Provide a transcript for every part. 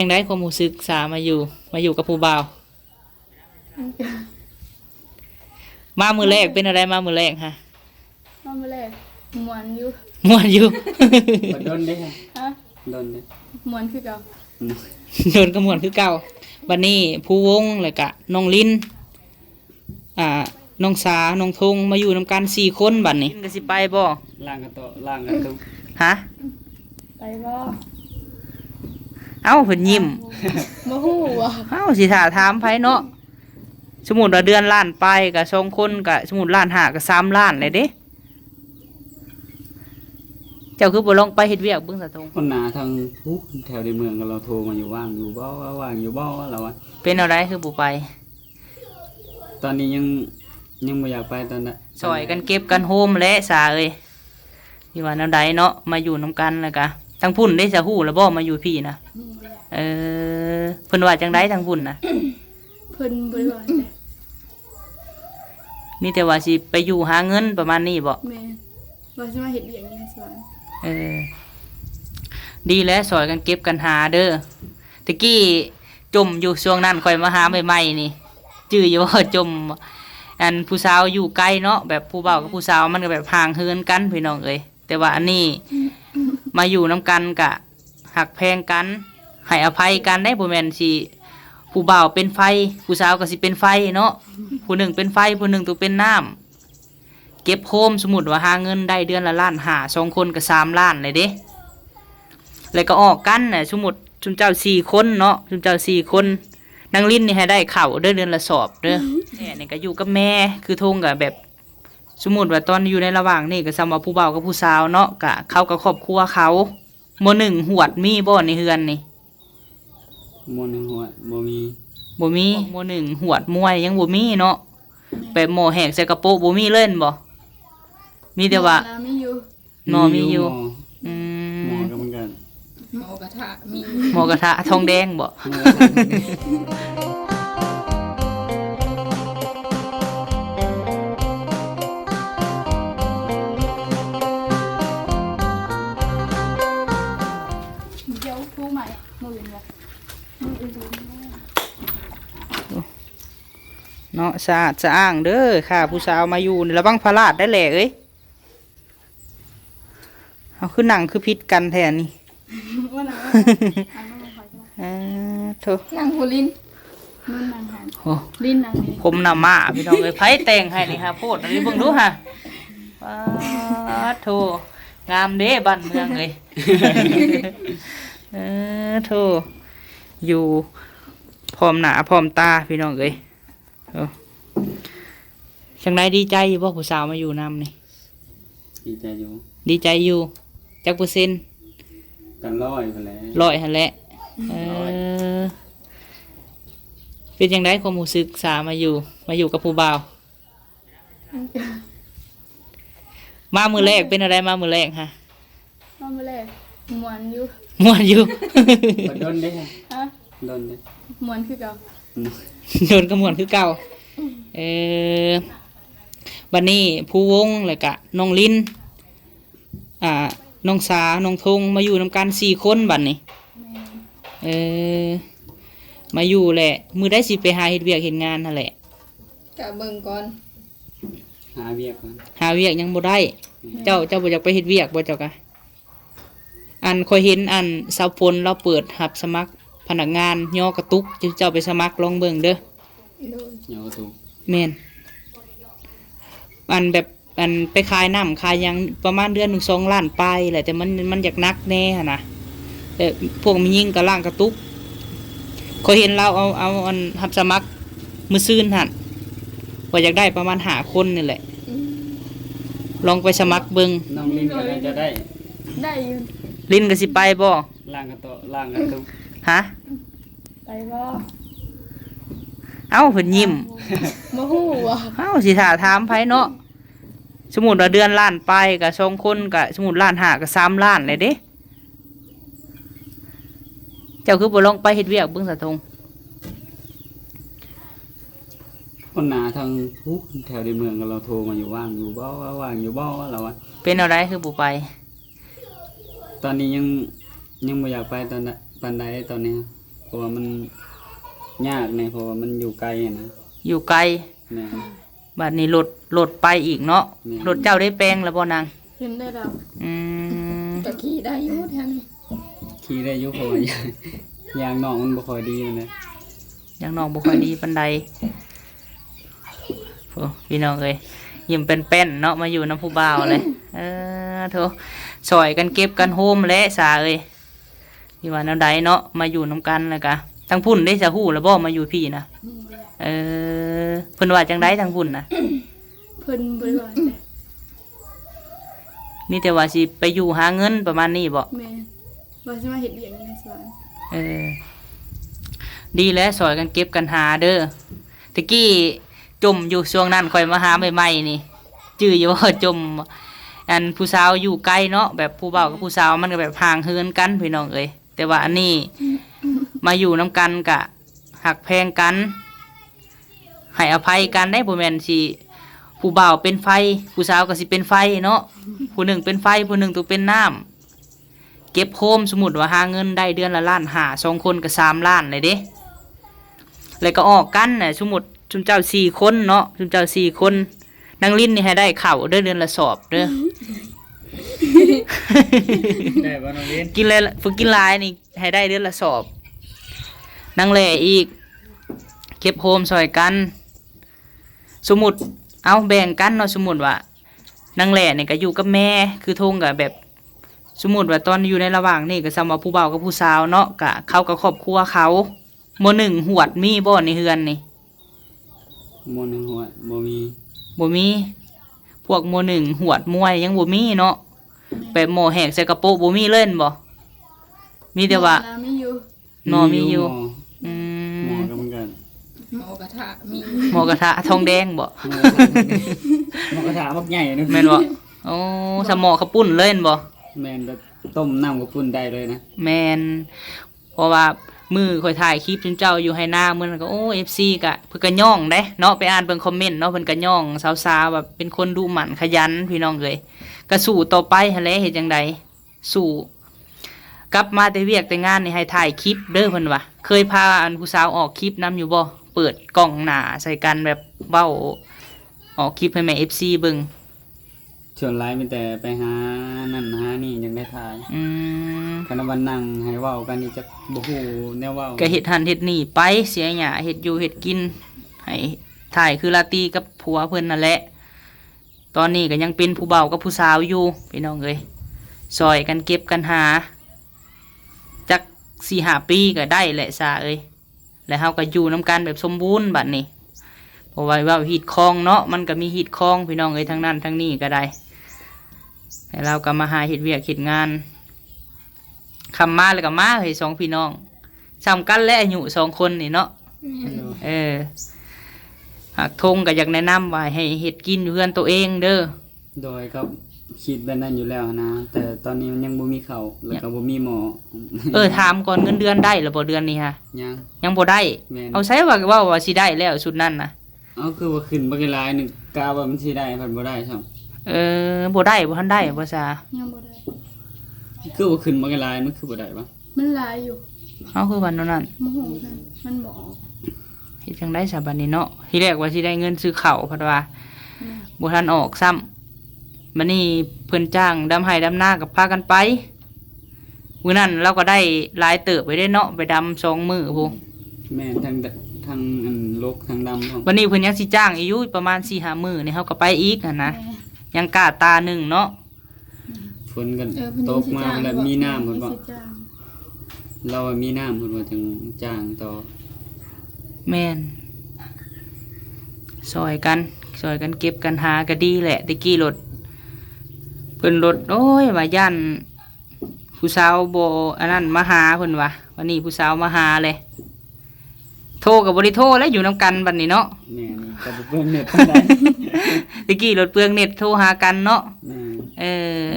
ยังได้ความรู้สึกสามาอยู่กับผู้บ่าวมามือแรกเป็นอะไรมามือแรกฮะมาเมื่อแรกมวนอยู่ม่วนอยู่ โดนได้ฮะโดนได้ มวนคือเก่า โดนกระมวลคือเก่าบัดนี้ผู้วงเลยกะน้องลิ้นน้องสาน้องทงมาอยู่นำกัน4 คนบัดนี้ก็สิไปบ่ล่างกันโตล่างกันตุ้มฮะไปบ่ เอ้าเพิ่นยิ้ม บ่ฮู้ว่ะเอ้าสิถาถามไผเนาะสมมุติว่าเดือนล้านไปก็2 คนก็สมมุติล้าน5ก็3 ล้านเลยเด้เจ้าคือบ่ลองไปเฮ็ดเวียกเบิ่งซะตรงคนหนาทางผู้แถวในเมืองก็เราโทรมาอยู่ว่างอยู่บ่ว่างอยู่บ่เราอะเป็นอะไรคือบ่ไปตอนนี้ยังไม่อยากไปตอนนั้นซอยกันเก็บกันโฮมและสาเอ้ยที่ว่าแนวใดเนาะมาอยู่นำกันแล้วก็ทั้งพุ่นได้สะฮู้แล้วบ่มาอยู่พี่นะเพิ่นว่าจังไดทั้งพุ่นน่ะเพิ่นบ่ได้ว่าแต่มีแต่ว่าสิไปอยู่หาเงินประมาณนี้บ่แม่ว่าสิมาเฮ็ดเวียกอยู่ในสวน ดีแล้วซอยกันเก็บกันหาเด้อตะกี้จมอยู่ช่วงนั้นค่อยมาหาใหม่ๆนี่จื้ออยู่ว่าจมอันผู้สาวอยู่ไกลเนาะแบบผู้บ่าวกับผู้สาวมันก็แบบห่างเหินกันพี่น้องเอ้ยแต่ว่าอันนี้มาอยู่นำกันกะหักแพงกันให้อภัยกันได้บ่แม่นสิผู้บ่าวเป็นไฟผู้สาวก็สิเป็นไฟเนาะผู้หนึ่งเป็นไฟผู้หนึ่งตัวเป็นน้ำเก็บโฮมสมมุติว่าหาเงินได้เดือนละล้าน5 2 คนก็3 ล้านเลยเด้แล้วก็ออกกันน่ะสมมุติชุมเจ้า4 คนเนาะชุมเจ้า4 คนนางลิ้นนี่ให้ได้ข้าวเดือนละสอบเด้อแม่นี่ก็อยู่กับแม่คือทงก็แบบสมมุติว่าตอนอยู่ในระหว่างนี่ก็ซ้ำว่าผู้บ่าวกับผู้สาวเนาะก็เขากับครอบครัวเขาม.1 หวดมีบ่ในเฮือนนี่ม.1หัวบ่มีม.1 หวดมวยยังบ่มีเนาะแบบหม้อแหกใส่กระโปะบ่มีเล่นบ่มีแต่ว่ามีอยู่หม้อมีอยู่หม้อก็เหมือนกันหม้อกระทะมีหม้อกระทะทองแดงบ่เดี๋ยวผู้ใหม่มื้ออื่นว่ามื้ออื่นเนาะสะอาดสะอ้างเด้อค่ะผู้สาวมาอยู่ระวังพลาดได้แหละเอ้ยเอาคือหนังคือพิษกันแทนนี่ว่าหนังโธ่หนังผู้ลิ้นนุ่นหนังหันโอ้ลิ้นหนังนี่ผมนำมาพี่น้องเอ้ยไผแต่งให้นี่ฮะโพดอันนี้เบิ่งดูฮะโธ่งามเด้บ้านเมืองเอ้ยโธ่อยู่พร้อมหน้าพร้อมตาพี่น้องเอ้ยจังไดดีใจอยู่บ่ผู้สาวมาอยู่นำนี่ดีใจอยู่ดีใจอยู่จักเปอร์เซ็นต์กัน100พุ่นแหละ100หั่นแหละเป็นจังไดความรู้สึกสามาอยู่กับผู้บ่าวมามือแรกเป็นอะไรมามือแรกฮะมาเมื่อแรกมวนอยู่ม่วนอยู่โดนได้ฮะโดนได้มวนคือเก่าโดนกระมวลคือเก่าบัดนี้ผู้วงเลยกะน้องลิ้นน้องสาน้องทงมาอยู่นำกัน4 คนบัดนี้มาอยู่แหละมือได้สิไปหาเฮ็ดเวียกเฮ็ดงานนั่นแหละกะเบิ่งก่อนหาเวียกก่อนหาเวียกยังบ่ได้เจ้าบ่อยากไปเฮ็ดเวียกบ่เจ้ากะอันค่อยเห็นอันสาวพลเราเปิดรับสมัครพนักงานย่อกระตุกเจ้าไปสมัครลองเบิ่งเด้อย่ากระตุกแม่นอันแบบอันไปขายน้ำขายยังประมาณเดือน1 2 ล้านไปแหละแต่มันอยากนักแน่หั่นน่ะแต่พวกมียิ่งกะล่างกระตุกเขาเห็นเราเอาอันรับสมัครมื้อซื่นหั่นว่าอยากได้ประมาณ5 คนนี่แหละลองไปสมัครเบิ่งน้องลิ้นก็จะได้อยู่ลิ้นก็สิไปบ่ล่างกันโตล่างกันตุ้มฮะไปบ่เอ้าเพิ่นยิ้มบ่ฮู้ว่ะเอ้าสิถาถามไผเนาะสมมุติว่าเดือนล้านไปก็2 คนก็สมมุติล้าน5ก็3 ล้านเลยเด้เจ้าคือบ่ลองไปเฮ็ดเวียกเบิ่งซะทงคนหนาทางผู้แถวในเมืองก็เราโทรมาอยู่ว่างอยู่บ่ว่างอยู่บ่เราอะเป็นอะไรคือบ่ไปตอนนี้ยังไม่อยากไปตอนนั้นปานใดตอนนี้ ราะว่ามันยากเนี่ยเพราะว่ามันอยู่ไกลอะนะ อยู่ไกล แม่น บัดนี้รถไปอีกเนาะ แม่น รถเจ้าได้แปลงแล้วบ่นาง ขึ้นได้แล้ว อืม ตะขี่ได้อยู่แถวนี้ ขี่ได้อยุเพราะว่ายางยางน้องมันบ่ค่อยดีมันเลย ยังน้องบ่ค่อยดีปานใดโอ้พี่น้องเอ้ยยิ้มเป็นๆเนาะมาอยู่น้ำผู้บ่าวเลยโถซอยกันเก็บกันโฮมและสาเอ้ยที่ว่าแนวใดเนาะมาอยู่นํกันแล้วก็ทั้งพุ่นได้สะฮู้แล้วบ่มาอยู่พี่นะเพิ่นว่าจังไดทั้งพุ่นน่ะ เพิ่นบ่ได้ว่าจังใด มีแต่ว่าสิไปอยู่หาเงินประมาณนี้บ่ แม่ว่าสิมาเฮ็ดเวียกอยู่ในสวน เออดีแล้วซอยกันเก็บกันหาเด้อตะกี้จมอยู่ช่วงนั้นค่อยมาหาใหม่ๆนี่จื้ออยู่ว่าจมอันผู้สาวอยู่ใกล้เนาะแบบผู้บ่าวกับผู้สาวมันก็แบบห่างเหินกันพี่น้องเอ้ยแต่ว่าอันนี้มาอยู่นํกันกะหักแพงกันให้อภัยกันได้บ่แม่นสิผู้บ่าวเป็นไฟผู้สาวก็สิเป็นไฟเนาะผู้หนึ่งเป็นไฟผู้หนึ่งตัวเป็นน้ำเก็บโฮมสมมุติว่าหาเงินได้เดือนละล้านห้าสองคนก็3 ล้านเลยเด้แล้วก็ออกกันน่ะสมมุติชุมเจ้า4 คนเนาะชุมเจ้า4 คนนางลิ้นนี่ให้ได้ข้าวเดือนละสอบเด้อ ได้บ่น้องเล่น กินเลยฝึกกินหลายนี่ให้ได้เดือนละสอบนางแหล่อีกเก็บโฮมซอยกันสมมุติเอาแบ่งกันเนาะสมมุติว่านางแหล่นี่ก็อยู่กับแม่คือทงกับแบบสมมุติว่าตอนอยู่ในระหว่างนี่ก็สำว่าผู้บ่าวกับผู้สาวเนาะก็เขากับครอบครัวเขาหมู่หนึ่งหวดมีบ่ในเฮือนนี่ หมู่หนึงหัวบ่มี บ่มีพวกหมู่หนึ่งหวดมวยยังบ่มีเนาะแบบหมอแหกใส่กระโปรงบ่มีเล่นบ่มีแต่ว่า หมอนะมีอยู่ หมอมีอยู่ หมอ อื หมอ ม ก็เหมือนกัน หมอกระทะมี หมอกระทะทองแดงบ่ หมอกระทะบักใหญ่นึง แม่นบ่โอ้สมอข้าวปุ้นเล่นบ่ แม่นแบบต้มน้ำกับปุ่นได้เลยนะ แม่นเพราะว่ามือข่อยถ่ายคลิปจนเจ้าอยู่ให้หน้ามื้อนั้นก็โอ้ FC ก็เพิ่นก็ย่องเด้เนาะไปอ่านเบิ่งคอมเมนต์เนาะเพิ่นก็ย่องสาวๆแบบเป็นคนดูหมั่นขยันพี่น้องเอ้ยก็สู้ต่อไปหั่นแหละเฮ็ดจังไดสู้กลับมาแต่เวียกแต่งานนี่ให้ถ่ายคลิปเด้อเพิ่นว่าเคยพาอันผู้สาวออกคลิปนํอยู่บ่เปิดกล้องหน้าใส่กันแบบเว้าออกคลิปให้แม่ FC เบิ่ง ชวนไลฟ์มีแต่ไปหานั่นหานี่ยังได้ถ่าย อืม คันวันนั่งให้เว้ากันนี่จักบ่ฮู้แนวเว้า ก็เฮ็ดหันเฮ็ดนี่ไปเสียหยาเฮ็ดอยู่เฮ็ดกินให้ถ่ายคือลาตรีกับผัวเพิ่นนั่นแหละตอนนี้ก็ยังเป็นผู้เฒ่ากับผู้สาวอยู่พี่น้องเอ้ยซอยกันเก็บกันหาจัก 4-5 ปีก็ได้แหละซาเอ้ยแล้วเฮาก็อยู่นํกันแบบสมบูรณ์บัดนี้เพราะว่าฮีดคองเนาะมันก็มีฮีดคองพี่น้องเอ้ยทั้งนั้นทั้งนี้ก็ได้แล้วเราก็มาหาเฮ็ดเวียกเฮ็ดงานคำมาแล้วก็มาเฮ้ยสองพี่น้องซ้ำกันและอายุ2 คนนี่เนาะหากทงก็อยากแนะนำว่าให้เฮ็ดกินอยู่เฮือนตัวเองเด้อ โดยก็คิดแบบนั้นอยู่แล้วนะ แต่ตอนนี้มันยังบ่มีข้าวแล้วก็บ่มีหมอ ถามก่อนเงินเดือนได้หรือบ่เดือนนี้ฮะ ยัง ยังบ่ได้ แม่น เอาใช้ว่าสิได้แล้วสุดนั้นน่ะ เอาคือว่าขึ้นบักหลายหนึงกะว่ามันสิได้เพิ่นบ่ได้ครับ บ่ได้บ่ทันได้บ่ซา ยังบ่ได้ คือว่าขึ้นบักหลายมันคือบ่ได้ปะ มันหลายอยู่ เอาคือวันนั้น โมโหกันมันบ่ออก เฮ็ดจังได๋ซะบัดนี้เนาะทีแรกว่าสิได้เงินซื้อข้าวพัดว่าบ่ทันออกซ้ำบัดนี้เพิ่นจ้างดำไห้ดำนากับพากันไปมื้อนั้นเราก็ได้หลายเติบไปได้เนาะไปดำ2 มื้อพุ แม่นทางอันลกทางดำของ วันนี้เพิ่นยังสิจ้างอีกอยู่ประมาณ 4-5 มื้อนี่เฮาก็ไปอีกหั่นนะ แม่ ยังกล้าตาหนึ่งเนาะ ฝนกัน เออเพิ่น ตกมาแล้วมีน้ำเพิ่นบ่ สิจ้าง เราว่ามีน้ำเพิ่นว่าถึงจ้างต่อ แม่นซอยกันเก็บกันหาก็ดีแหละตะกี้รถเพิ่นรถโอ้ยว่าย่านผู้สาวบ่อันนั้นมาหาเพิ่นว่าวันนี้ผู้สาวมาหาเลยโทรก็บ่ได้โทรแล้วอยู่นํกันบัดนี้เนาะ แม่นก็บ่เพิ่นเน็ตปานใด ตะกี้รถเปลืองเน็ตโทรหากันเนาะ แม่น เออ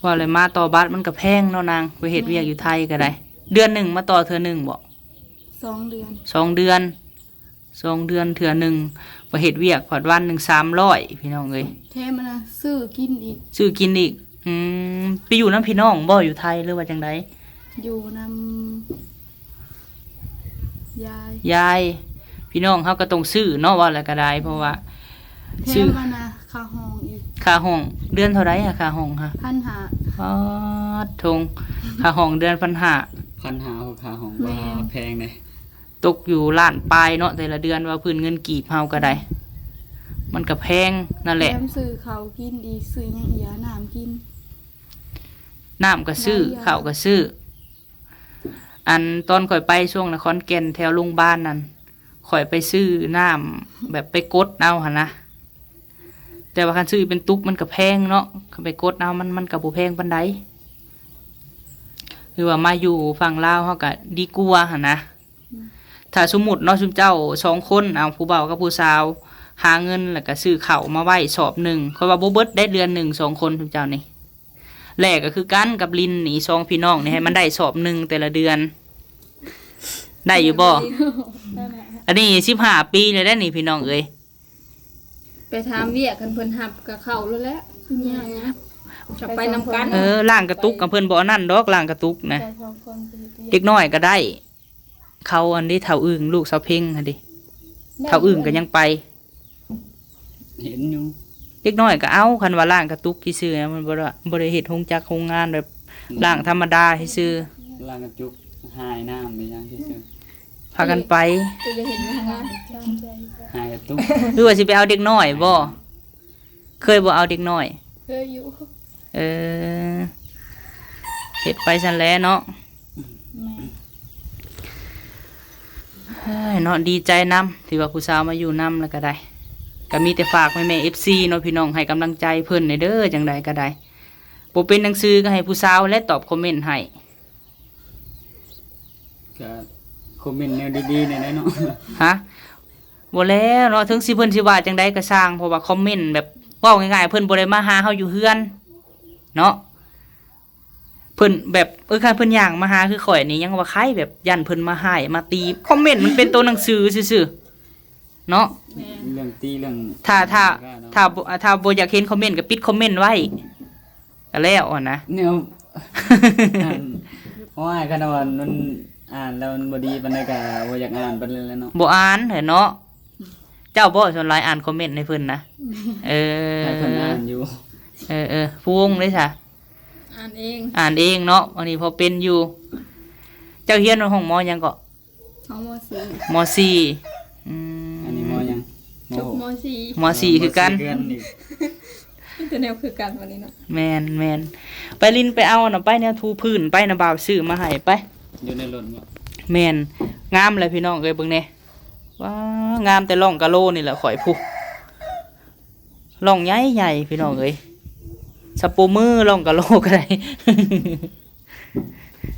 ว่าเลยมาต่อบัตรมันก็แพงเนาะนางไปเฮ็ดเวียกอยู่ไทยก็ได้ เดือนหนึ่งมาต่อเทื่อหนึ่งบ่ 2 เดือน 2 เดือน2 เดือนเทื่อหนึ่งไปเฮ็ดเวียกผัดวันหนึ่ง300พี่น้องเอ้ย แถมมันน่ะซื้อกินอีก ซื้อกินอีกไปอยู่น้ำพี่น้องบ่อยู่ไทยหรือว่าจังได อ อยู่นำยาย พี่น้องเขาก็ต้องซื้อเนาะว่าอะไรก็ได้เพราะว่า แถ ซื้อ มมานะค่าห้องอีก ค่าห้องเดือนเท่าไรอะค่าห้องค่ะ 1,500 อ๋อทงค่าห้องเดือน1,500 ปัญหาขาของว่าแพงเลย ตกอยู่ล้านปลายเนาะแต่ละเดือนว่าพื้นเงินกีบเฮาก็ได้ มันก็แพงนั่นแหละ แถมซื้อข้าวกินอีกซื้อหยังอีกน้ำกิน น้ำก็ซื้อข้าวก็ซื้อ อันตอนข่อยไปช่วงนครแก่นแถวโรงพยาบาลนั่นข่อยไปซื้อน้ำแบบไปกดเอาหั่นนะแต่ว่าคันซื้อเป็นตุ๊กมันก็แพงเนาะคันไปกดเอามันก็บ่แพงปานใดคือว่ามาอยู่ฝั่งลาวเฮาก็ดีกว่าหั่นนะถ้าสมมุติเนาะซุมเจ้า2คนเอาผู้เฒ่ากับผู้สาว หาเงินแล้วก็ซื้อข้าวมาไว้สอบหนึ่งข่อยว่าบ่เบิดได้เดือนหนึ่ง2คนซุมเจ้านี่แลกก็คือกันกับลินนี่2พี่น้องนี่ให้มันได้สอบหนึ่งแต่ละเดือน ได้อยู่บ่ อันนี้15 ปีเลยได้นี่พี่น้องเอ้ย ไปถามเวียกันเพิ่นหับกับเขาแล้วแหละเนี่ยนะจะไปนำกัน ล่างกระตุกกับเพิ่นบ่อันนั่นดอกล่างกระตุกนะ แต่สองคนไปเฮ็ด เด็กน้อยก็ได้ เขาอันนี้เฒ่าอึ่งลูกสาวเพ่งหั่นดิเฒ่าอึ่งก็ยังไป เห็นอยู่ เด็กน้อยก็เอาคันว่าล่างกระตุกที่ซื่อๆมันบ่ได้เฮ็ดโรงจักรโรงงานแบบล่างธรรมดาให้ซื่อ ล่างกระจุกหายน้ำมีอย่างที่ซื้อ พากันไป จะเห็นไหมคะ ตามใจก็ หายกระตุก หรือว่าสิไปเอาเด็กน้อยบ่เคยบ่เอาเด็กน้อย เคยอยู่ เออเฮ็ดไปซั่นแหละเนาะ แม่ เฮ้ยเนาะดีใจนํที่ว่าผู้สาวมาอยู่นํแล้วก็ได้ ก็มีแต่ฝากแม่ๆ FC เนาะพี่น้องให้กำลังใจเพิ่นในเด้อจังใดก็ได้บ่เป็นหนังสือก็ให้ผู้สาวและตอบคอมเมนต์ให้ ก็คอมเมนต์แนวดีๆในนั้นเนาะ ฮะบ่แล้วเนาะถึงสิเพิ่นสิว่าจังใดก็สร้างเพราะว่าคอมเมนต์แบบเว้าง่ายๆเพิ่นบ่ได้มาหาเฮาอยู่เฮือนเนาะเพิ่นแบบคันเพิ่นย่างมาหาคือข่อยนี่ยังว่าใครแบบยันเพิ่นมาหายมาตีคอมเมนต์มันเป็นตัวหนังสือซื่อๆเนาะ เรื่องตีเรื่อง ถ้าบ่อยากเห็นคอมเมนต์ก็ปิดคอมเมนต์ไว้ก็แล้วอ่ะนะ แนวเพราะว่าคันว่ามันอ่านแล้วมันบ่ดีปานใดก็บ่อยากอ่านปานนั้นแหละเนาะ บ่อ่านเหรอเนาะเจ้าบ่ส่วนหลายอ่านคอมเมนต์ให้เพิ่นนะเออ ให้เพิ่นอ่านอยู่ ผู้วงเลยจ้ะ อ่านเอง อ่านเองเนาะอันนี้พอเป็นอยู่ เจ้าเฮียนว่าห้องมอหยังก็ น้องม .4 มอสี่อืม อันนี้มอยัง จบม .4 มอสี่คือกัน มสี่อีก นี่จะแนวคือกันวันนี้เนาะ แมนไปลินไปเอาน่ะไปแนวทูพื้นไปน่ะบ่าวซื้อมาให้ไป อยู่ในรถบ่ แมนงามเลยพี่น้องเอ้ยเบิ่งแน่ว้างามแต่ร่องกะโลนี่แหละข่อยผู้ร่องใหญ่ๆพี่น้องเอ้ยสะโปมือร่องกะโลก็ได้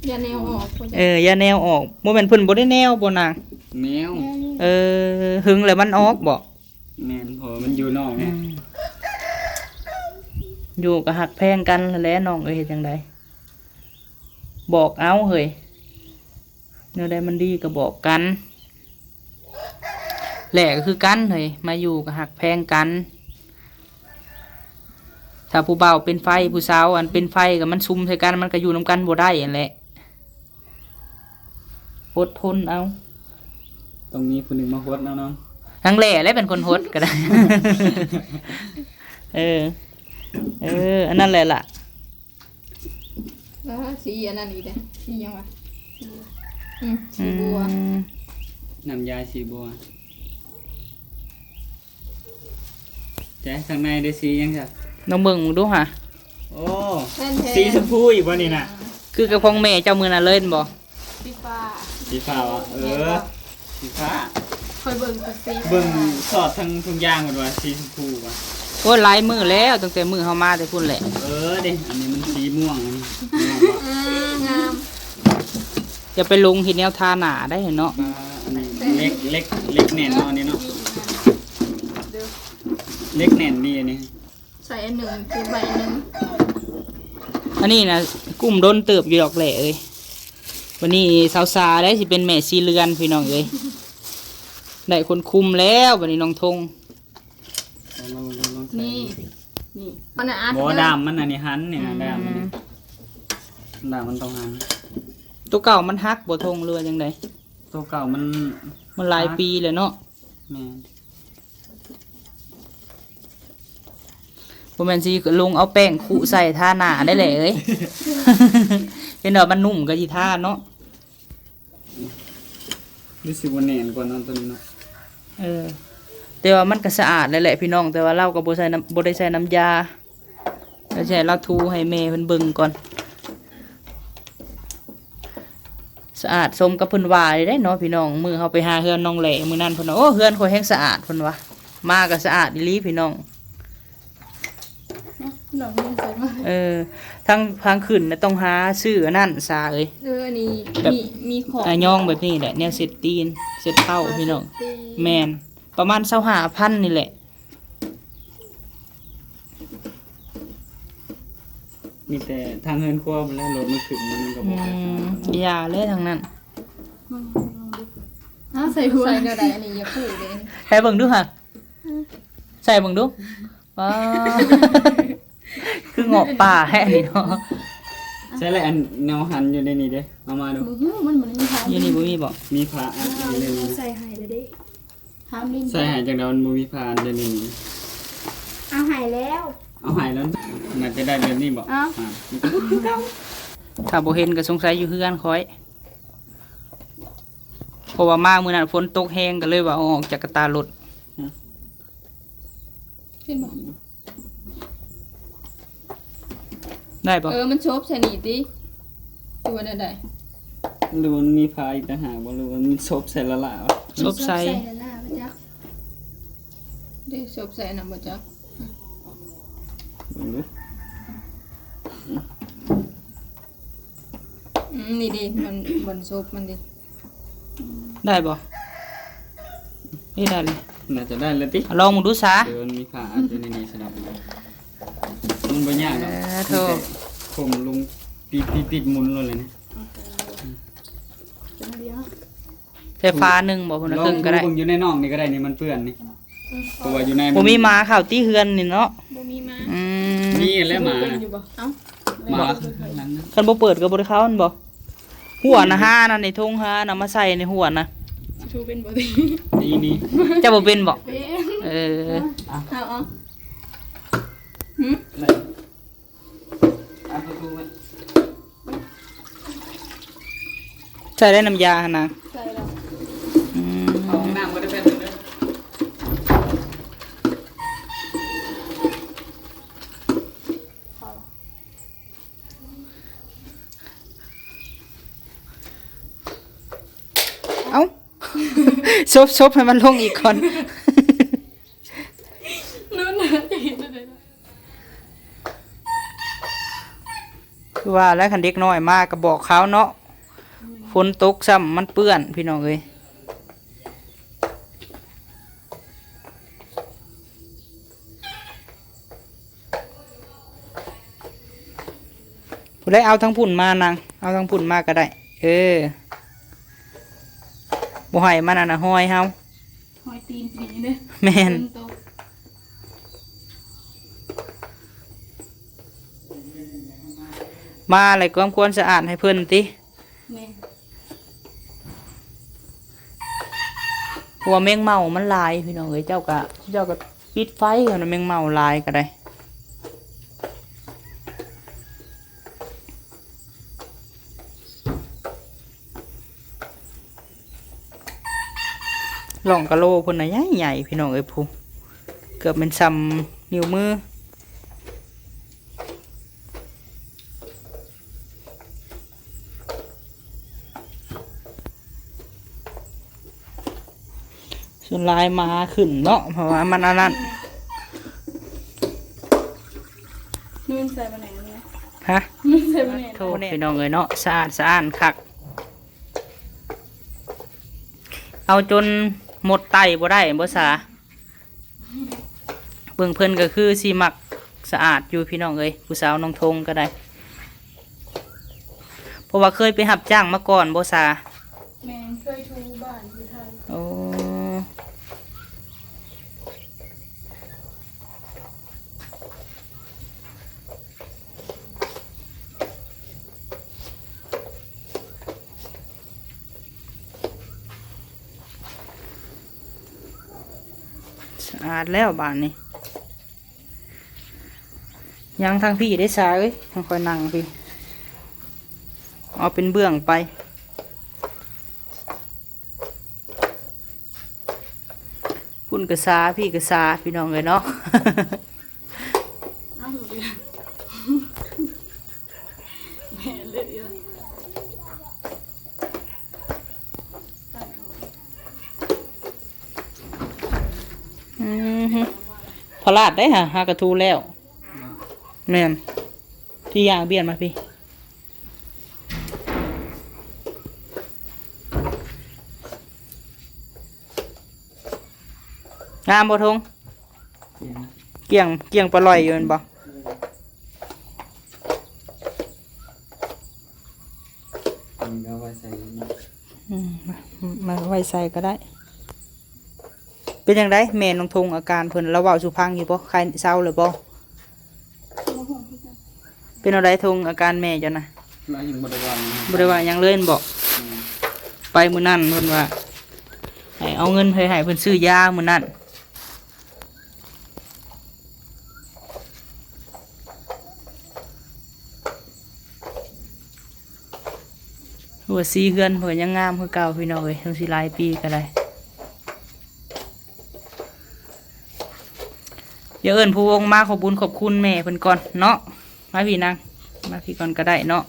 อย่าแนวออกคนจะ อย่าแนวออกบ่แม่นเพิ่นบ่ได้แนวบ่นาง แมว หึงแล้วมันออกบ่ แม่นเพอมันอยู่นอกเนี่ย อยู่ก็หักแพงกันแหล้วน้องเอ้ยเฮ็ดจังไดบอกเอาเฮ้ยแนวใดมันดีก็บอกกันแหละก็คือกันเฮ้ยมาอยู่ก็หักแพงกัน ถ้าผู้เบาเป็นไฟผู้สาวอันเป็นไฟกับมันซุ่มใส่กันมันก็อยู่นํกันบ่ได้นั่นแหละอดทนเอา ตรงนี้ผู้หนึงมาโฮดเนาะน้อง ทั้งแหล่และเป็นคนฮดก็ได้ เอออันนั้นแหละล่ะ แล้วสีอันนั้นอีกเด้สียังวะสีบัว น้ำยาสีบัวแจ๊ข้างในได้สียังจ้ะ น้องเบิ่งมึงดูค่ะ โอ้ แทน สีชมพูอีกบ่นี่น่ะ คือกับของแม่เจ้ามือน่ะเล่นบ่ พี่ฟ้า สีฟ้าอ่ะสีฟ้า คอยเบิ่งกับสี เบิ่งสอดทั้งทุกอย่างหมดว่าสีชมพูว่ะ โอ้ยหลายมือแล้วตั้งแต่มือเฮามาแต่พุ่นแหละ เด้อันนี้มันสีม่วงอันนี้ม่วงว่ะ งาม จะไปลงเห็นแนวทาหนาได้เนาะ อันนี้เล็กแน่นเนาะอันนี้เนาะเล็กแน่นดีอันนี้ ใส่อันหนึ่งคือใบอันหนึ่ง อันนี้นะกุ้มโดนเติบอยู่ดอกแหละเอ้ยวันนี้สาวสาได้สิเป็นแม่สีเรือนพี่น้องเอ้ยได้คนคุมแล้ววันนี้น้องทง นี่มันอาร์ต บ่ดามมันอันนี้หันเนี่ยนะดามมันนี่ดามมันต้องหัน ตัวเก่ามันฮักบ่ทงเรือจังได ตัวเก่ามัน มันหลายปีเลยเนาะ แม่น บ่แม่นสิลงเอาแป้งขุใส่ทาหน้าได้แหละเอ้ย เป็นดอกมันนุ่มก็สิทาเนาะ รู้สึกว่าแน่นกว่านั้นตัวนี้เนาะ เออแต่ว่ามันก็สะอาดเลยแหละพี่น้องแต่ว่าเราก็บ่ใส่น้ำบ่ได้ใส่น้ำยาแล้วใช้เราทูให้แม่เพิ่นเบิ่งก่อนสะอาดสมกับเพิ่นว่าเลยได้เนาะพี่น้องมื้อเฮาไปหาเฮือนน้องแหล่มื้อนั้นเพิ่นว่าโอ้เฮือนข่อยแฮงสะอาดเพิ่นว่ามาก็สะอาดอีหลีพี่น้อง หนองมันใส่มา ทางขึ้นน่ะต้องหาซื้ออันนั่นซาเอ้ย อันนี้ แบบ มีของ ย่องแบบนี้แหละแนวเสร็จตีนเสร็จเท้าพี่น้องแม่นประมาณ25,000นี่แหละ มีแต่ทางเฮินครัวมันแล้วรถมันขึ้นมันก็บ่ได้ อย่าเลยทางนั้น ใส่หัว ใส่เท่าใดอันนี้อย่าพูดเลย ใส่เบิ่งดูค่ะใส่เบิ่งดูว้า คือเงาะป่าแฮ่นี่เนาะ ใช่แหละอันแนวหันอยู่ในนี้เด้เอามาดู มันเหมือนมีทาง อยู่นี่บ่มีบ่ มีผ้าอันอยู่ในนี้ ใส่หายเลยดิทำลิ้น ใส่หายจากเดามันบ่มีผ้าอันอยู่ในนี้ เอาหายแล้ว เอาหายแล้วน่าจะได้แบบนี้บ่ อ้าว ถ้าบ่เห็นก็สงสัยอยู่เฮือนค่อยเพราะว่ามามื้อนั้นฝนตกแฮงก็เลยว่าเอาออกจากกระตารถ เห็นบ่ ได้บ่ มันชบใส่นี่ติตัวนั่นได้ หรือมันมีผ้าอีกต่างหากบ่หรือว่ามันซบใส่ละละวะ ซบใส่ แล้วล่ะพระเจ้า ได้ชบใส่นำบ่จ๊ะ เบิ่งดู นี่ดิมันบนชบมันดิ ได้บ่นี่ได้เลย น่าจะได้แล้วติ เอาลองมึงดูซะ เดี๋ยวมันมีผ้าอันอยู่ในนี้สำหรับมันบ่ยากหรอก โธ่ ผมลงปิดหมุนเลยนะ จะมาเดียว ไฟฟ้าหนึงบ่พุ่นน่ะ ลอ ครึ่ ง งก็ได้ เบิ่งอยู่ในน่องนี่ก็ได้นี่มันเปื้อนนี่ตัวอยู่ใน บ่มีหมาเข้าตีเฮือนนี่เนาะ บ่มีมา อืม นี่แหละหมา อยู่บ่เอ้า หมาหลังนั้น คันบ่เปิดก็บ่ได้เข้ามันบ่หัวนะห้านั่นในทงห้าน่ะมาใส่ในหัวน่ะ ชูเป็นบ่ดี นี่ จะบ่เป็นบ่ เป็น เออ เอา อะไรอ่ะประตูไว้ ใส่ได้น้ำยาหั่นน่ะ ใส่แล้ว อืม เอาห้องน้ำก็ได้เป็นเลย เอ้า ซบให้มันลงอีกก่อน นู่นน่ะจะเห็นได้เลย คือว่าแล้วคันเด็กน้อยมากก็บอกเขาเนาะฝนตกซ้ำมันเปื้อนพี่น้องเอ้ยผู้ได้เอาทั้งพุ่นมานางเอาทั้งพุ่นมาก็ได้ เออบ่ให้มันอันน่ะห้อยเฮา หอยตีนปีเด้อ แม่น ฝตก มาอะไรก็ควรสะอาดให้เพิ่นติ แม่ เพราะว่าแมงเม่ามันหลายพี่น้องเอ้ยเจ้าก็ปิดไฟก่อนนะแมงเม่าหลายก็ได้หล่องกะโลเพิ่นน่ะใหญ่ๆพี่น้องเอ้ยผู้เกือบเป็นซ้ำนิ้วมือส่วนลายมาขึ้นเนาะเพราะว่ามันอันนั้น นู่นใส่มาไหนเนี่ย ฮะ นู่นใส่มาไหน โทษพี่น้องเอ้ยเนาะสะอาดสะอ้านคักเอาจนหมดไตบ่ได้บ่สาเบิ่งเพิ่นก็คือสิมักสะอาดอยู่พี่น้องเอ้ยผู้สาวน้องทงก็ได้เพราะว่าเคยไปหับจ้างมาก่อนบ่สา แม่เคยทูบ้านอยู่ไทย โอ้ อาดแล้วบานนี้ยังทางพี่ได้สาเอ้ยทางคอยนั่งพี่เอาเป็นเบื้องไปพุ่นกระซาพี่กระซาพี่น้องเลยเนาะ อ้าวเดี๋ยวแม่เลยอ่ะ พอลาดได้ฮะหากระทูแล้วแม่นที่ยางเบียนมาพี่งามบ่ทงเกี่ยงปลาลอยอยู่แม่นบ่ มันก็ไว้ใส่นี่ มาไว้ใส่ก็ได้ เป็นยังไงแม่น้องทงอาการเพิ่นระเว้าสุพังอยู่บ่ใครเศร้าเลยบ่เป็นอะไรทงอาการแม่จ้ะนะ แล้วยังบ่ได้วางนะ บ่ได้ว่าหยังเลยบ่ไปมื้อนั้นเพิ่นว่าให้เอาเงินให้เพิ่นซื้อยามื้อนั้นหัวซีเฮือนเพิ่นยังงามคือเก่าพี่น้องเอ้ยทั้งสิหลายปีก็ได้เดี๋ยวเอิ้นผู้วงมาขอบคุญขอบคุณแม่เพิ่นก่อนเนาะมาพี่นางมาพี่ก่อนก็ได้เนาะ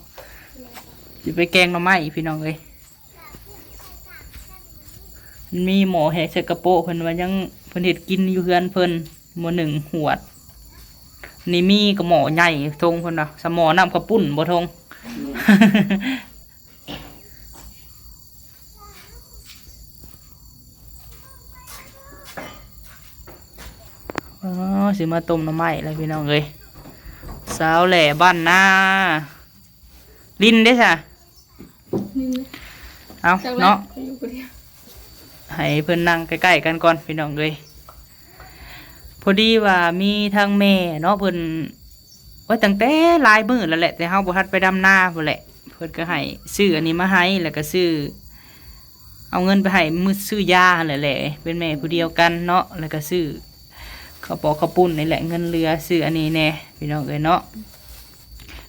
สิไปแกงหน่อไม้พี่น้องเอ้ยมีหมอแหกใส่กระโปะเพิ่นว่ายังเพิ่นเฮ็ดกินอยู่เฮือนเพิ่นหม้อหนึ่งหวดนี่มีกระหม้อใหญ่ทงเพิ่นน่ะสมอน้ำกระปุ้นบ่ทง อ๋อสิมาต้มหน่อไม้เลยพี่น้องเอ้ยสาวแหล่บ้านนาลิ้นได้จ้ะ นี่ เอา จาก เนาะ ไปอยู่คนเดียว ให้เพิ่นนั่งใกล้ๆกันก่อนพี่น้องเอ้ยพอดีว่ามีทางแม่เนาะเพิ่นว่าตั้งแต่หลายมื้อแล้วแหละแต่เฮาบ่ทันไปดำนาพุ่นแหละเพิ่นก็ให้ซื้ออันนี้มาให้แล้วก็ซื้อเอาเงินไปให้มื้อซื้อยาหั่นแหละเป็นแม่ผู้เดียวกันเนาะแล้วก็ซื้อข้าวปอกข้าวปุ้นนี่แหละเงินเหลือซื้ออันนี้แน่พี่น้องเอ้ยเนาะ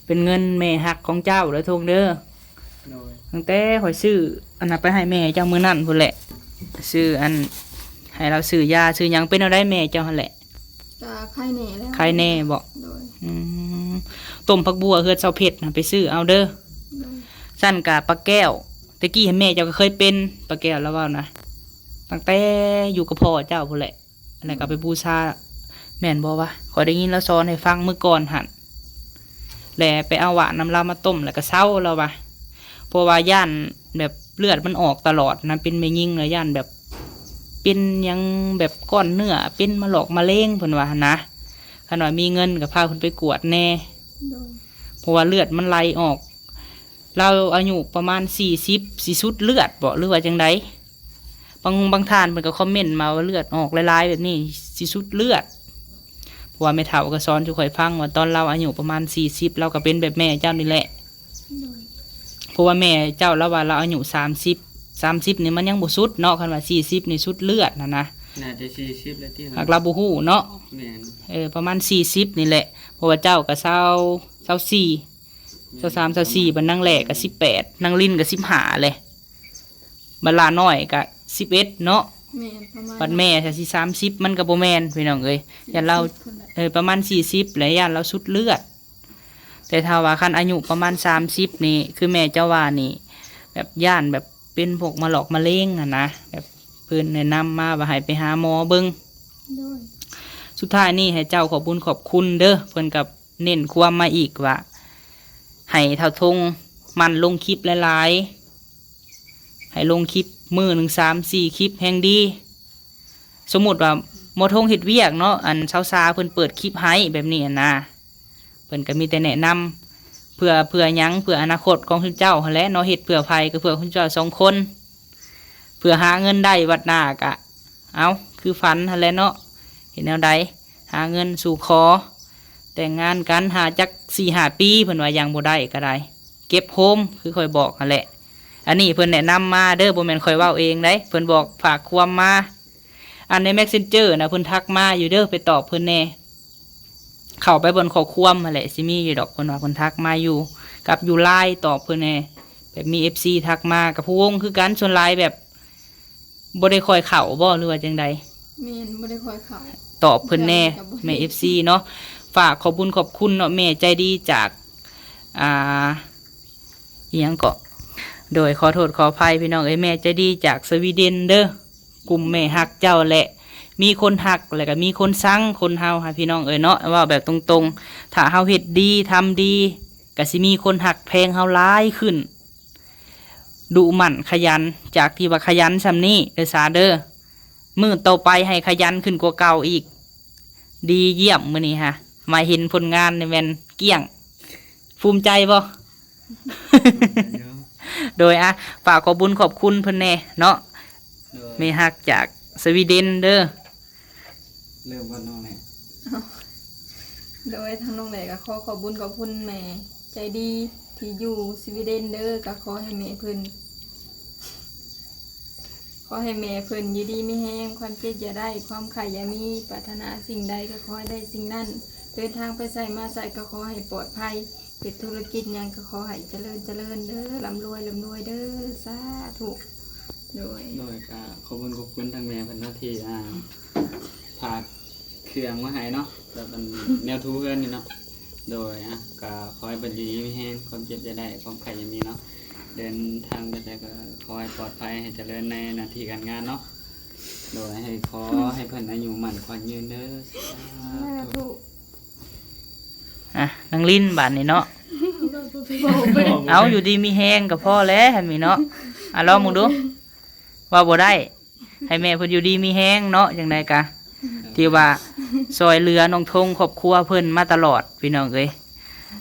เป็นเงินแม่ฮักของเจ้าเด้อทงเด้อ โดย ตั้งแต่ข่อยซื้ออันนั้นไปให้แม่เจ้ามื้อนั้นพุ่นแหละซื้ออันให้เราซื้อยาซื้อหยังเป็นเอาได้แม่เจ้าหั่นแหละ จะไข่แหน่แล้ว ใครแน่บ่ โดย อืมต้มผักบัวเฮือดเซาเผ็ดน่ะไปซื้อเอาเด้อ โดย สั้นกะปลาแก้วตะกี้ให้แม่เจ้าก็เคยเป็นปลาแก้วแล้วเว้านะตั้งแต่อยู่กับพ่อเจ้าพุ่นแหละอันนั้นก็ไปบูชาแม่นบ่วะขอยได้ยินแล้วสอนให้ฟังมื้อก่อนหั่นแลไปเอาหวานน้ำลาวมาต้มแล้วก็เซาแล้ววะเพราะว่าย่านแบบเลือดมันออกตลอดนะเป็นแม่ยิ่งแล้วย่านแบบเป็นหยังแบบก้อนเนื้อเป็นมะหลอกมะเร็งเพิ่นว่าหั่นนะคันว่ามีเงินก็พาเพิ่นไปกวดแน่ โดย เพราะว่าเลือดมันไหลออก เราอายุประมาณ40สิสุดเลือดบ่หรือว่าจังไดบางท่านเพิ่นก็คอมเมนต์มาว่าเลือดออกหลายๆแบบนี้สิสุดเลือดเพราะว่าแม่เฒ่าก็สอนทุกข่อยฟังว่าตอนเราอายุประมาณ40เราก็เป็นแบบแม่เจ้านี่แหละ โดย เพราะว่าแม่เจ้าแล้วว่าเราอายุ30นี่มันยังบ่สุดเนาะคันว่า40นี่สุดเลือดนะ น่าจะ40แล้วที่ หากเราบ่ฮู้เนาะ แม่น ประมาณ40นี่แหละเพราะว่าเจ้าก็23 24บัดนางแหล่ก็18นางลิ้นก็15เลยบัดหลาน้อยก็11เนาะ แม่นประมาณ บัดแม่ถ้าสิ30มันก็บ่แม่นพี่น้องเอ้ยย่านเราประมาณ40แล้วย่านเราสุดเลือด แต่ถ้าว่าคันอายุประมาณ30นี่คือแม่เจ้าว่านี่ แบบย่านแบบเป็นพวกมะหลอกมะเร็งอ่ะนะแบบเพิ่นแนะนำมาว่าให้ไปหาหมอเบิ่ง โดย สุดท้ายนี่ให้เจ้าขอบคุญขอบคุณเด้อเพิ่นกับเน้นความมาอีกว่าให้เท่าทงมันลงคลิปหลายๆให้ลงคลิปมือหนึ่ง3-4คลิปแห่งดี สมมุติว่าหมอทงเฮ็ดเวียกเนาะอันเช้าซาเพิ่นเปิดคลิปให้แบบนี้อะนะเพิ่นก็มีแต่แนะนำเพื่อหยังเพื่ออนาคตของคุณเจ้าหั่นแหละเนาะเฮ็ดเพื่อภัยก็เพื่อคุณเจ้า2คนเพื่อหาเงินได้วัดหน้ากะเอาคือฝันหั่นแหละเนาะเห็นแนวใดหาเงินสู่ขอแต่งงานกันหาจัก4-5 ปีเพิ่นว่ายังบ่ได้ก็ได้เก็บโฮมคือค่อยบอกหั่นแหละอันนี้เพิ่นแนะนำมาเด้อบ่แม่นค่อยเว้าเองเด้เพิ่นบอกฝากความมา อันใน Messenger นะเพิ่นทักมาอยู่เด้อไปตอบเพิ่นแน่เข้าไปบนข้อความนั่นแหละสิมีอยู่ดอกเพิ่นว่าเพิ่นทักมาอยู่กับอยู่ไลน์ตอบเพิ่นแน่แบบมี FC ทักมากับผู้วงคือกันส่วนหลายแบบบ่ได้คอยเข้าบ่หรือว่าจังใด แม่นบ่ได้คอยเข้า ตอบเพิ่นแน่แม่ FC เนาะฝากขอบคุญขอบคุณเนาะแม่ใจดีจากอิหยังก็โดยขอโทษขออภัยพี่น้องเอ้ยแม่ใจดีจากสวีเดนเด้อกลุ่มแม่ฮักเจ้าแหละมีคนฮักแล้วก็มีคนซังคนเฮาค่ะพี่น้องเอ้ยเนาะว่าแบบตรงๆถ้าเฮาเฮ็ดดีทำดีก็สิมีคนฮักแพงเฮาหลายขึ้นดุหมั่นขยันจากที่ว่าขยันซำนี้เด้อสาเด้อมื้อต่อไปให้ขยันขึ้นกว่าเก่าอีกดีเยี่ยมมื้อนี้ฮะมาเห็นผลงานในแม่นเกลี้ยงภูมิใจบ่ โดยฝากขอบุญขอบคุณเพิ่นแน่เนาะแม่ฮักจากสวีเดนเด้อ เริ่มว่าน้องแหละ โดยทางน้องแหล่ก็ขอบุญขอบคุณแม่ใจดีที่อยู่สวีเดนเด้อก็ขอให้แม่เพิ่นอยู่ดีมีแห้งความเจ็บอย่าได้ความไข่อย่ามีปรารถนาสิ่งใดก็ขอให้ได้สิ่งนั้นเดินทางไปใส่มาใส่ก็ขอให้ปลอดภัยเฮ็ดธุรกิจหยังก็ขอให้เจริญเด้อร่ำรวยเด้อสาธุโดย ก็ขอบคุณทางแม่เพิ่นเนาะที่ฝากเครื่องมาให้เนาะแบบเป็นแนวทูเพิ่นนี่เนาะโดยก็ขอให้เพิ่นอยู่ดีมีแรงความเจ็บจะได้ความไข้อย่ามีเนาะเดินทางไปไสก็ขอให้ปลอดภัยให้เจริญในหน้าที่การงานเนาะโดยขอให้เพิ่นอายุมั่นขวัญยืนเด้อสาธุ นางลิ้นบาดนี้เนาะเอาอยู่ดีมีแฮงกับพ่อแล้วให้มีเนาะลองมึงดูว่าบ่ได้ให้แม่เพิ่นอยู่ดีมีแฮงเนาะจังไดกะที่ว่าซอยเรือน้องทงครอบครัวเพิ่นมาตลอดพี่น้องเอ้ย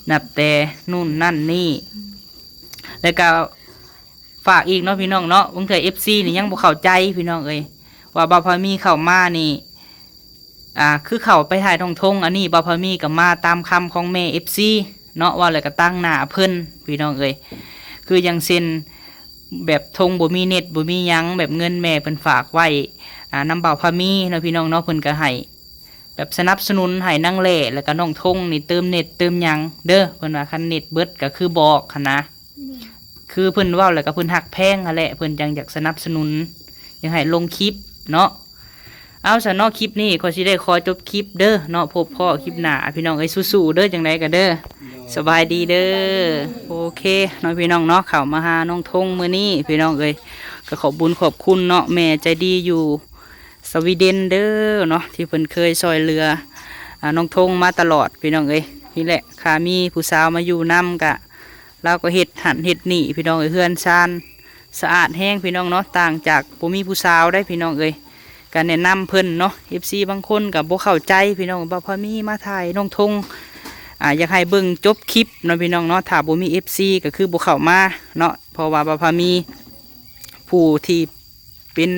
นับแต่นู่นนั่นนี่แล้วก็ฝากอีกเนาะพี่น้องเนาะบางเทื่อ FC นี่ยังบ่เข้าใจพี่น้องเอ้ยว่าบ่าวพามีเข้ามานี่คือเข้าไปถ่ายทองทงอันนี้บ่าวพามีก็มาตามคำของแม่ FC เนาะว่าแล้วก็ตั้งหน้าเพิ่นพี่น้องเอ้ยคือยังเซ็นแบบทงบ่มีเน็ตบ่มีหยังแบบเงินแม่เพิ่นฝากไว้นำบ่าวพามีเนาะพี่น้องเนาะเพิ่นก็ให้แบบสนับสนุนให้นางเล่แล้วก็น้องทงนี่เติมเน็ตเติมหยังเด้อเพิ่นว่าคันเน็ตเบิดก็คือบอกหั้นนะคือเพิ่นเว้าแล้วก็เพิ่นฮักแพงหั่นแหละเพิ่นจังอยากสนับสนุนอยากให้ลงคลิปเนาะเอาซะเนาะคลิปนี้ขอสิได้ขอจบคลิปเด้อเนาะพบพ่อคลิปหน้าพี่น้องเอ้ยสู้ๆเด้อจังไดก็เด้อสบายดีเด้อโอเคเนาะพี่น้องเนาะเข้ามาหาน้องทงมื้อนี้พี่น้องเอ้ยก็ขอบบุญขอบคุณเนาะแม่ใจดีอยู่สวีเดนเด้อเนาะที่เพิ่นเคยซอยเรือน้องทงมาตลอดพี่น้องเอ้ยนี่แหละค่ะมีผู้สาวมาอยู่นำกะเราก็เฮ็ดหันเฮ็ดนี่พี่น้องเอ้ยเฮือนซานสะอาดแห้งพี่น้องเนาะต่างจากบ่มีผู้สาวได้พี่น้องเอ้ยการแนะนำเพิ่นเนาะ FC บางคนก็บ่เข้าใจพี่น้องบ่พอมีมาถ่ายน้องทงอยากให้เบิ่งจบคลิปเนาะพี่น้องเนาะถ้าบ่มี FC ก็คือบ่เข้ามาเนาะเพราะว่าบ่พอมีผู้ที่เป็น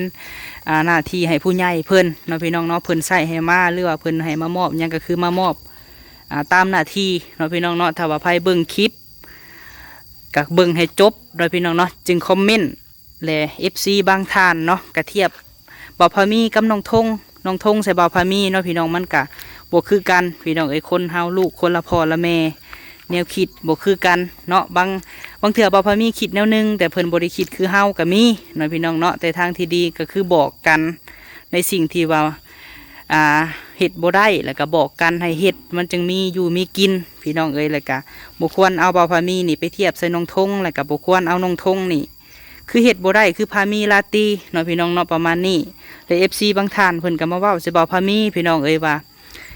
หน้าที่ให้ผู้ใหญ่เพิ่นเนาะพี่น้องเนาะเพิ่นใส่ให้มาหรือว่าเพิ่นให้มามอบหยังก็คือมามอบตามหน้าที่เนาะพี่น้องเนาะถ้าว่าใครเบิ่งคลิปก็เบิ่งให้จบเนาะพี่น้องเนาะจึงคอมเมนต์และ FC บางท่านเนาะก็เทียบบ่พามีกับน้องทงใส่บ่พามีเนาะพี่น้องมันก็บ่คือกันพี่น้องเอ้ยคนเฮาลูกคนละพ่อละแม่แนวคิดบ่คือกันเนาะบางเถื่อบ่พามีคิดแนวนึงแต่เพิ่นบ่ได้คิดคือเฮาก็มีเนาะพี่น้องเนาะแต่ทางที่ดีก็คือบอกกันในสิ่งที่ว่าเฮ็ดบ่ได้แล้วก็บอกกันให้เฮ็ดมันจึงมีอยู่มีกินพี่น้องเอ้ยแล้วก็บ่ควรเอาบ่พามีนี่ไปเทียบใส่น้องทงแล้วก็บ่ควรเอาน้องทงนี่คือเฮ็ดบ่ได้คือพามีลาตีเนาะพี่น้องเนาะประมาณนี้และ FC บางท่านเพิ่นก็มาเว้าใส่บ่พามีพี่น้องเอ้ยว่า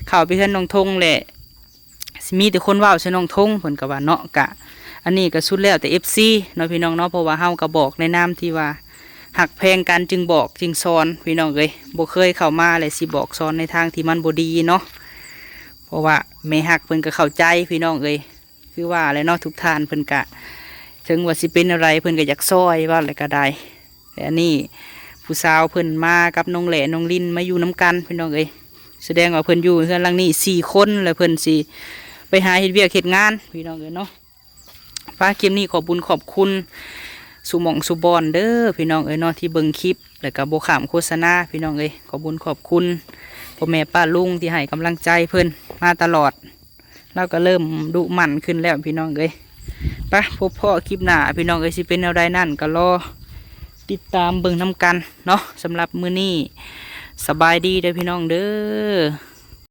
เข้าไปเฮือนน้องทงแหละสิมีแต่คนเว้าใส่น้องทงเพิ่นก็ว่าเนาะกะอันนี้ก็สุดแล้วแต่ FC เนาะพี่น้องเนาะเพราะว่าเฮาก็บอกในนามที่ว่าหักแพงกันจึงบอกจึงสอนพี่น้องเอ้ยบ่เคยเข้ามาเลยสิบอกสอนในทางที่มันบ่ดีเนาะเพราะว่าแม่ฮักเพิ่นก็เข้าใจพี่น้องเอ้ยคือว่าอะไรเนาะทุกท่านเพิ่นก็ถึงว่าสิเป็นอะไรเพิ่นก็อยากซอยว่าอะไรก็ได้แต่อันนี้ผู้สาวเพิ่นมากับน้องแหล่น้องลินมาอยู่น้ำกันพี่น้องเอ้ยแสดงว่าเพิ่นอยู่เฮือนหลังนี้4 คนแล้วเพิ่นสิไปหาเฮ็ดเวียกเฮ็ดงานพี่น้องเอ้ยเนาะฟ้าเกมนี้ขอบุญขอบคุณ สุหมองสุบอนเด้อพี่น้องเอ้ยเนาะที่เบิ่งคลิปแล้วก็บ่ขามโฆษณาพี่น้องเอ้ยขอบคุญขอบคุณพ่อแม่ป้าลุงที่ให้กำลังใจเพิ่นมาตลอดเราก็เริ่มดุหมั่นขึ้นแล้วพี่น้องเอ้ยไปพบพ่อคลิปหน้าพี่น้องเอ้ยสิเป็นแนวใดนั่นก็รอติดตามเบิ่งนำกันเนาะสำหรับมื้อนี้สบายดีเด้อพี่น้องเด้อ